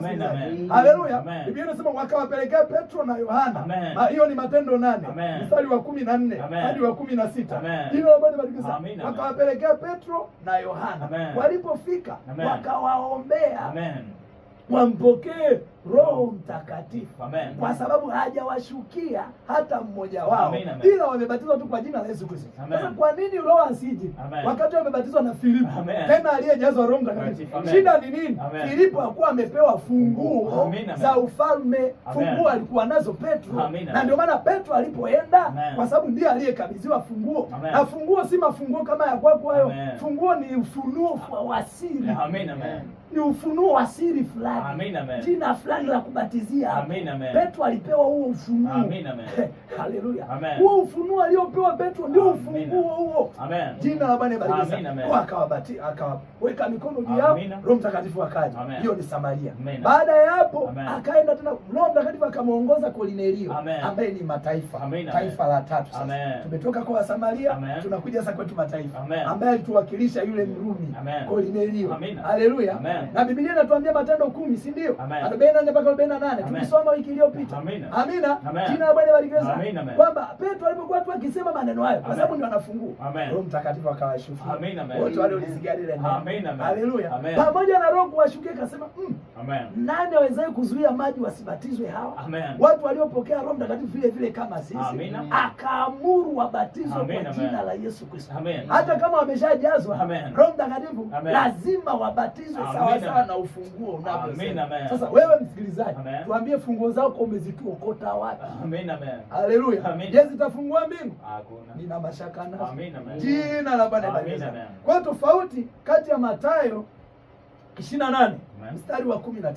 S1: Haleluya. Biblia inasema wakawapelekea Petro na Yohana. Hiyo ni Matendo 8 mstari wa 14 hadi wa 16. Jina la Bwana barikiwe. Wakawapelekea Petro na Yohana. Walipofika wakawaombea wampokee Roho Mtakatifu, kwa sababu hajawashukia hata mmoja wao, ila wamebatizwa tu kwa jina la Yesu Kristo. Sasa kwa nini Roho asije wakati wamebatizwa na Filipo, tena aliyejazwa Roho Mtakatifu? Shida ni nini? Filipo hakuwa amepewa funguo za ufalme. Funguo alikuwa nazo Petro, na ndio maana Petro alipoenda, kwa sababu ndiye aliyekabidhiwa funguo. Na funguo si mafunguo kama ya kwako hayo. Funguo ni ufunuo wa siri. Ni ufunuo wa siri fulani, jina fulani la kubatizia. Petro alipewa huo ufunuo. Haleluya. Huo ufunuo aliopewa Petro ndio ufunguo huo. Jina la Bwana barikiwe. Akawabatiza, akaweka mikono juu yao, Roho Mtakatifu akaja. Hiyo ni Samaria. Baada ya hapo akaenda tena, Roho Mtakatifu akamuongoza Kornelio ambaye ni mataifa, taifa la tatu. Sasa tumetoka kwa Samaria, tunakuja sasa kwetu mataifa, ambaye alituwakilisha yule Mrumi Kornelio. Haleluya. Na Biblia inatuambia Matendo 10, si ndio? 44 mpaka 48. Tulisoma wiki iliyopita. Amina. Jina la Bwana barikiwe sana. Kwamba Petro alipokuwa tu akisema maneno hayo, kwa sababu ndio anafungua, Roho Mtakatifu akawashukia wote wale walisikia lile neno. Haleluya. Pamoja na Roho kuwashukia akasema, nani awezaye kuzuia maji wasibatizwe hawa? Watu waliopokea Roho Mtakatifu vile vile kama sisi. Akaamuru wabatizwe kwa jina la Yesu Kristo. Hata kama wameshajazwa Roho Mtakatifu, lazima wabatizwe sawa sawa na ufunguo unavyosema. Sasa wewe msikilizaji, tuambie funguo zako umezituokota wapi? Haleluya. Je, zitafungua mbingu? Hakuna. Nina mashaka nazo. Jina la Bwana barikiwe. Kwa tofauti kati ya Mathayo 28 mstari wa 19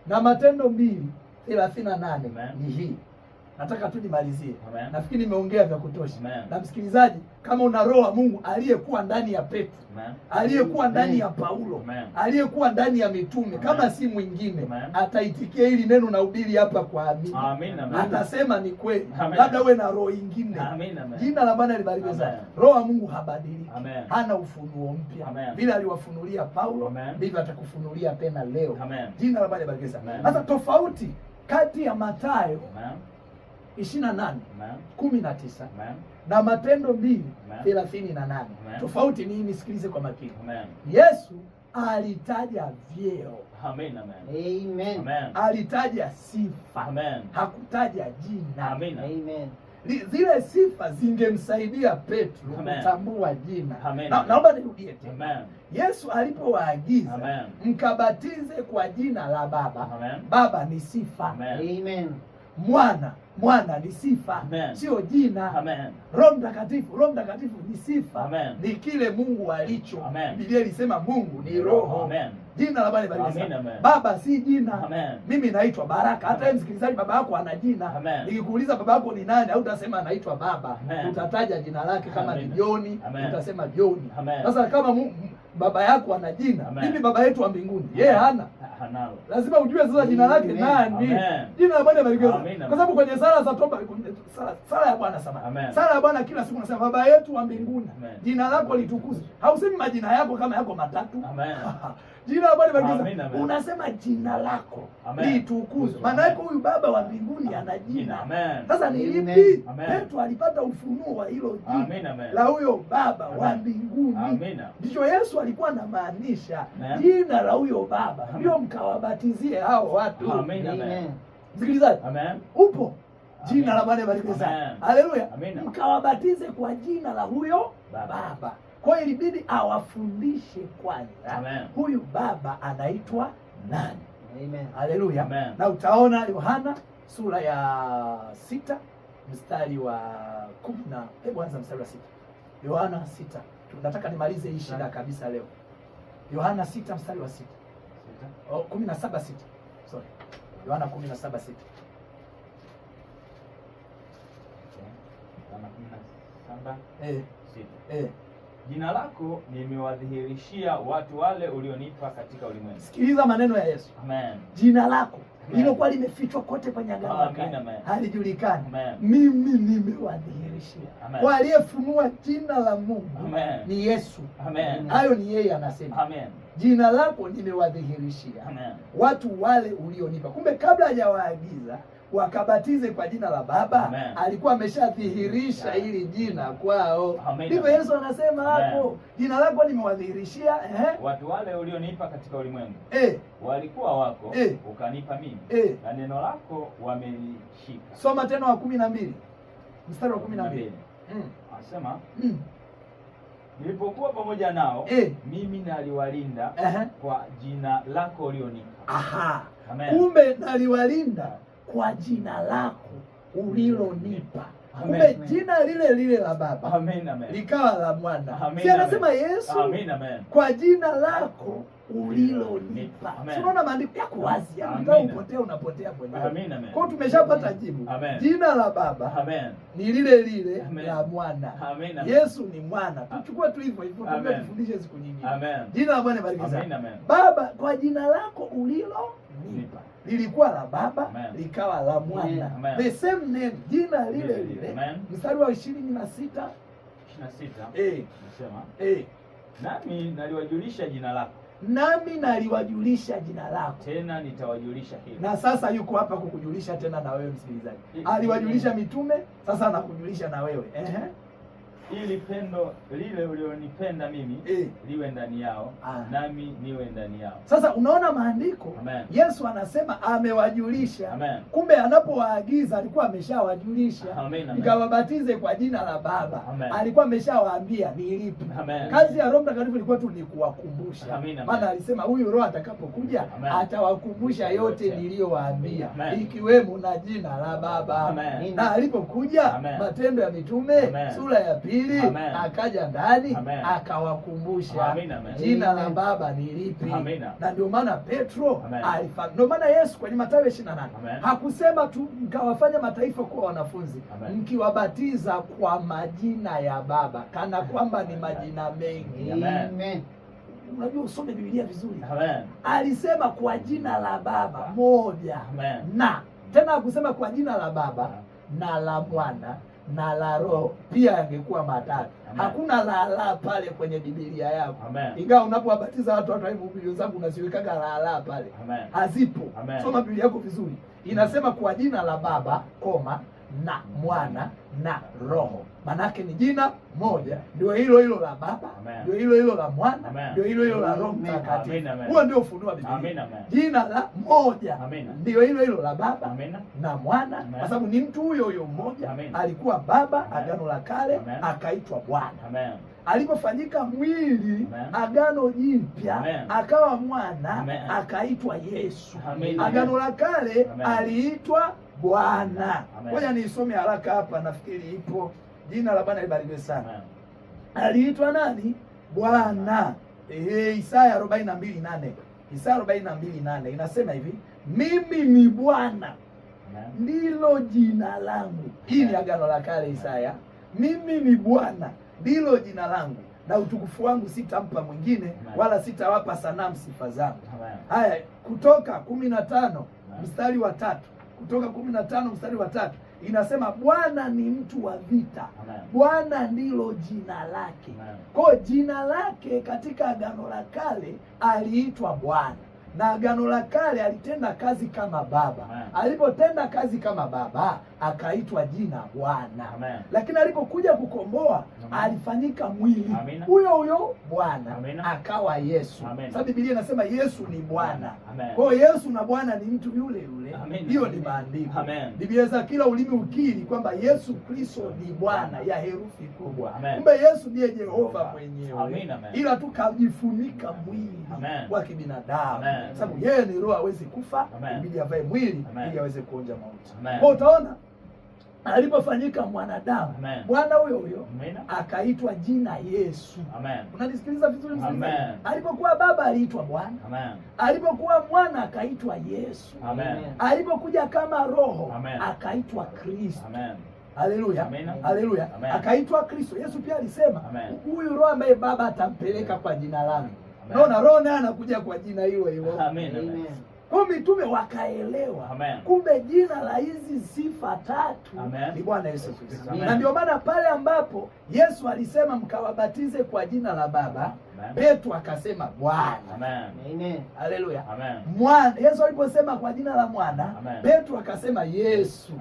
S1: na Matendo 2:38 ni hii. Nataka tu nimalizie. Nafikiri nimeongea vya kutosha. Na msikilizaji, kama una Roho wa Mungu aliyekuwa ndani ya Petro, aliyekuwa ndani ya Paulo, aliyekuwa ndani ya mitume, kama si mwingine, ataitikia hili neno na ubiri hapa kwa amina. Atasema ni kweli. Labda wewe na roho nyingine. Jina la Bwana libarikiwe sana. Roho wa Mungu habadiliki. Hana ufunuo mpya. Vile aliwafunulia Paulo, ndivyo atakufunulia tena leo. Jina la Bwana libarikiwe sana. Sasa tofauti kati ya Mathayo 28:19 na Matendo 2:38. Tofauti ni nisikilize kwa makini. Yesu alitaja vyeo. Alitaja sifa. Hakutaja jina. Zile sifa zingemsaidia Petro kutambua jina. Naomba nirudie tena. Yesu alipowaagiza mkabatize kwa jina la Baba. Baba ni sifa. Mwana ni sifa, sio jina. Roho Mtakatifu ni sifa. Ni kile Mungu alicho. Biblia ilisema Mungu ni roho. Jina la Bwana barikiwe sana. Baba si jina. Mimi naitwa Baraka. Hata wewe msikilizaji, baba yako ana jina. Nikikuuliza baba yako ni nani, au utasema anaitwa Baba, utataja jina lake. Kama ni Joni, utasema Joni. Sasa kama baba yako ana jina, mimi baba yetu wa mbinguni, yeye hana. Lazima ujue sasa jina lake nani. Jina la Bwana barikiwe sana. Kwa sababu kwenye sala za toba, sala ya Bwana sama, sala ya Bwana kila siku nasema baba yetu wa mbinguni, jina lako litukuzwe. Hausemi majina yako kama yako matatu. Jina la Bwana barikiwe. Unasema jina lako litukuzwe. Maana yake huyu baba wa mbinguni ana jina. Sasa ni lipi? Petro alipata ufunuo wa hilo jina la huyo baba wa mbinguni. Ndicho Yesu alikuwa anamaanisha, jina la huyo baba ndio mkawabatizie hao watu. Msikilizaji, upo? Jina la Bwana barikiwe sana. Haleluya. Mkawabatize kwa jina la huyo baba. Kwa hiyo ilibidi awafundishe kwanza huyu baba anaitwa nani. Haleluya. Na utaona Yohana sura ya 6 mstari wa 10. Hebu anza mstari wa 6. Yohana 6. Tunataka nimalize hii shida kabisa leo. Yohana 6 mstari wa 6. 17:6. Sorry. Yohana 17:6.
S2: Yohana 17:6. Jina lako nimewadhihirishia watu wale ulionipa katika ulimwengu.
S1: Sikiliza maneno ya Yesu.
S2: Amen.
S1: Jina lako lilokuwa limefichwa kote kwenye agano la kale, halijulikani. Mimi nimewadhihirishia. Kwa aliyefunua jina la Mungu ni Yesu.
S2: Amen.
S1: Hayo ni yeye anasema.
S2: Amen.
S1: Jina lako nimewadhihirishia watu wale ulionipa. Kumbe kabla hajawaagiza wakabatize kwa jina la Baba, alikuwa ameshadhihirisha hili jina kwao. Ndivyo Yesu anasema hapo, jina lako nimewadhihirishia
S2: watu wale ulionipa katika ulimwengu. Walikuwa wako, ukanipa mimi, na neno lako wamelishika.
S1: Soma tena wa 12, mstari wa 12.
S2: Anasema nilipokuwa pamoja nao, mimi naliwalinda kwa jina lako ulionipa.
S1: Kumbe naliwalinda kwa jina lako ulilonipa. Kumbe jina lile lile la Baba likawa la Mwana. Si anasema Yesu, kwa jina lako ulilonipa. Unaona maandiko yako wazi, hata upotea unapotea mwenyewe. Kwa hiyo tumeshapata jibu. Jina la Baba ni lile lile la Mwana. Yesu ni Mwana. Tuchukue tu hivyo hivyo, tufundishe siku nyingine. Jina la Bwana bariki sana. Baba, kwa jina lako ulilonipa lilikuwa la Baba, likawa la Mwana. The same name, jina lile lile. Mstari wa 26.
S2: Nasema nami naliwajulisha jina lako.
S1: Nami naliwajulisha jina lako.
S2: Tena nitawajulisha hili.
S1: Na sasa yuko hapa kukujulisha tena na wewe msikilizaji. Aliwajulisha mitume, sasa anakujulisha na wewe.
S2: Ili pendo lile ulionipenda mimi liwe ndani yao, nami niwe ndani yao.
S1: Sasa unaona maandiko, Yesu anasema amewajulisha. Kumbe anapowaagiza alikuwa ameshawajulisha. Nikawabatize kwa jina la Baba. Alikuwa ameshawaambia ni lipi. Kazi ya Roho Mtakatifu ilikuwa tu ni kuwakumbusha. Maana alisema huyu Roho atakapokuja atawakumbusha yote niliyowaambia, ikiwemo na jina la Baba. Na alipokuja Matendo ya Mitume sura ya 2 akaja ndani akawakumbusha jina la Baba ni lipi. Na ndio maana Petro alifahamu. Ndio maana Yesu kwenye Mathayo 28 hakusema tu mkawafanya mataifa kuwa wanafunzi mkiwabatiza kwa majina ya Baba, kana kwamba ni majina mengi. Unajua usome Biblia vizuri. Alisema kwa jina la Baba moja. Na tena hakusema kwa jina la Baba na la Mwana na la Roho, pia angekuwa matatu. Hakuna la pale kwenye Biblia yako. Ingawa unapowabatiza watu hivi Biblia zangu unasiwekaga la pale. Hazipo. Soma Biblia yako vizuri. Inasema kwa jina la Baba, na Mwana na Roho. Manake ni jina moja, ndio hilo hilo la Baba, ndio hilo hilo la Mwana, ndio hilo hilo la Roho Mtakatifu. Huo ndio ufunuo wa Biblia. Jina la moja ndio hilo hilo la Baba na Mwana, kwa sababu ni mtu huyo huyo mmoja. Alikuwa Baba Agano la Kale, akaitwa Bwana. Alipofanyika mwili Agano Jipya, akawa Mwana, akaitwa Yesu. Agano la Kale aliitwa Bwana. Ngoja niisome haraka hapa, nafikiri ipo. Jina la Bwana libarikiwe sana. Aliitwa nani? Bwana. Isaya 42:8. Isaya 42:8 inasema hivi, mimi ni Bwana ndilo jina langu. Hii ni Agano la Kale, Isaya. Mimi ni Bwana ndilo jina langu, na utukufu wangu sitampa mwingine, wala sitawapa sanamu sifa zangu. Haya, Kutoka 15 mstari wa 3. Kutoka 15 mstari wa 3 inasema Bwana ni mtu wa vita. Bwana ndilo jina lake. Kwa jina lake katika Agano la Kale aliitwa Bwana, na Agano la Kale alitenda kazi kama Baba. Alipotenda kazi kama Baba akaitwa jina Bwana. Lakini alipokuja kukomboa alifanyika mwili huyo huyo Bwana, akawa Yesu. Sababu Biblia inasema Yesu ni Bwana. Kwa hiyo Yesu na Bwana ni mtu yule yule. Hiyo ni maandiko. Biblia za kila ulimi ukiri kwamba Yesu Kristo ni Bwana, ya herufi kubwa. Kumbe Yesu ndiye Jehova mwenyewe, ila tu kajifunika mwili wa kibinadamu, sababu yeye ni roho, hawezi kufa, ibidi avae mwili ili aweze kuonja mauti. Kwa utaona alipofanyika mwanadamu, Bwana huyo huyo akaitwa jina Yesu.
S2: Amen.
S1: Unanisikiliza vizuri mzee? Alipokuwa Baba aliitwa Bwana.
S2: Amen.
S1: Alipokuwa Mwana akaitwa Yesu.
S2: Amen.
S1: Alipokuja kama Roho
S2: Amen.
S1: akaitwa Kristo.
S2: Amen.
S1: Haleluya. Haleluya. Akaitwa Kristo. Yesu pia alisema huyu Roho ambaye Baba atampeleka kwa jina langu. Naona Roho naye anakuja kwa jina hilo hilo.
S2: Amen. Amen.
S1: Kwa mitume wakaelewa, kumbe jina la hizi sifa tatu ni Bwana Yesu Kristo. Na ndio maana pale ambapo Yesu alisema mkawabatize kwa jina la Baba, Petro akasema Bwana.
S2: Amen.
S1: Haleluya. Mwana, Yesu aliposema kwa jina la Mwana, Petro akasema Yesu.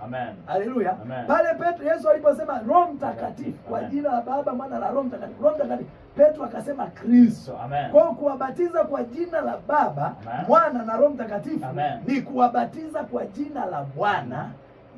S1: Haleluya. Pale Yesu aliposema Roho Mtakatifu, kwa jina la Baba, Mwana na Roho Mtakatifu, Petro akasema Kristo. Kwa kuwabatiza kwa jina la Baba, Mwana na Roho Mtakatifu ni kuwabatiza kwa jina la Bwana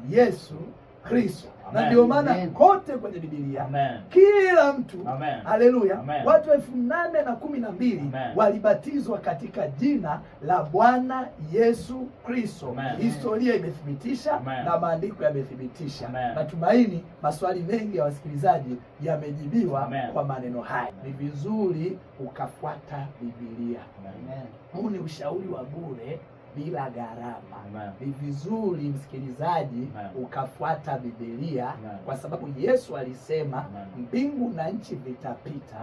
S1: Yesu Kristo. Na ndio maana kote kwenye Biblia kila mtu, haleluya, watu 812 walibatizwa katika jina la Bwana Yesu Kristo. Historia imethibitisha na maandiko yamethibitisha. Natumaini maswali mengi ya wasikilizaji yamejibiwa kwa maneno haya. Ni vizuri ukafuata Biblia. Huu ni ushauri wa bure bila gharama. Ni vizuri msikilizaji ukafuata Biblia, kwa sababu Yesu alisema mbingu na nchi vitapita,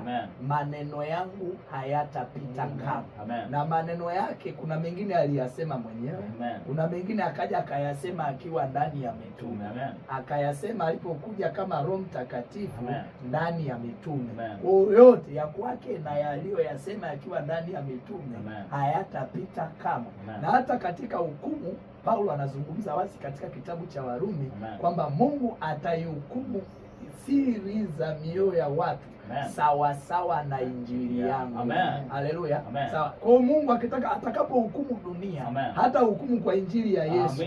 S1: maneno yangu hayatapita kamwe. Na maneno yake kuna mengine aliyasema mwenyewe, kuna mengine akaja akayasema akiwa ndani ya mitume, akayasema alipokuja kama Roho Mtakatifu ndani ya mitume. Kwa yote ya kwake na yaliyoyasema akiwa ndani ya mitume hayatapita kamwe. Na hata katika hukumu Paulo anazungumza wazi katika kitabu cha Warumi kwamba Mungu ataihukumu siri za mioyo ya watu sawa sawa na injili yangu. Haleluya. Sawa. Kwa Mungu akitaka atakapohukumu dunia, hata hukumu kwa injili ya Yesu.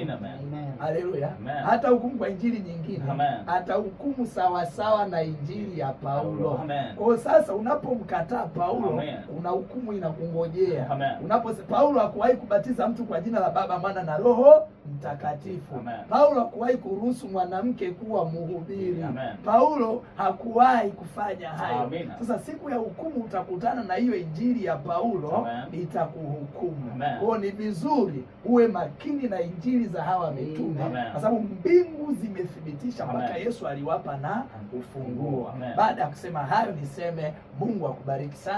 S1: Haleluya. Hata hukumu kwa injili nyingine, atahukumu sawa sawa na injili ya Paulo. Kwa sasa unapomkataa Paulo, kuna hukumu inakungojea. Paulo hakuwahi kubatiza mtu kwa jina la Baba, Mwana na Roho Mtakatifu. Paulo hakuwahi kuruhusu mwanamke kuwa mhubiri. Paulo hakuwahi kufanya hayo. Sasa siku ya hukumu utakutana na hiyo injili ya Paulo, itakuhukumu. Kwa ni vizuri uwe makini na injili za hawa mitume, kwa sababu mbingu zimethibitisha mpaka Yesu aliwapa na ufunguo. Baada ya kusema hayo, niseme Mungu akubariki sana.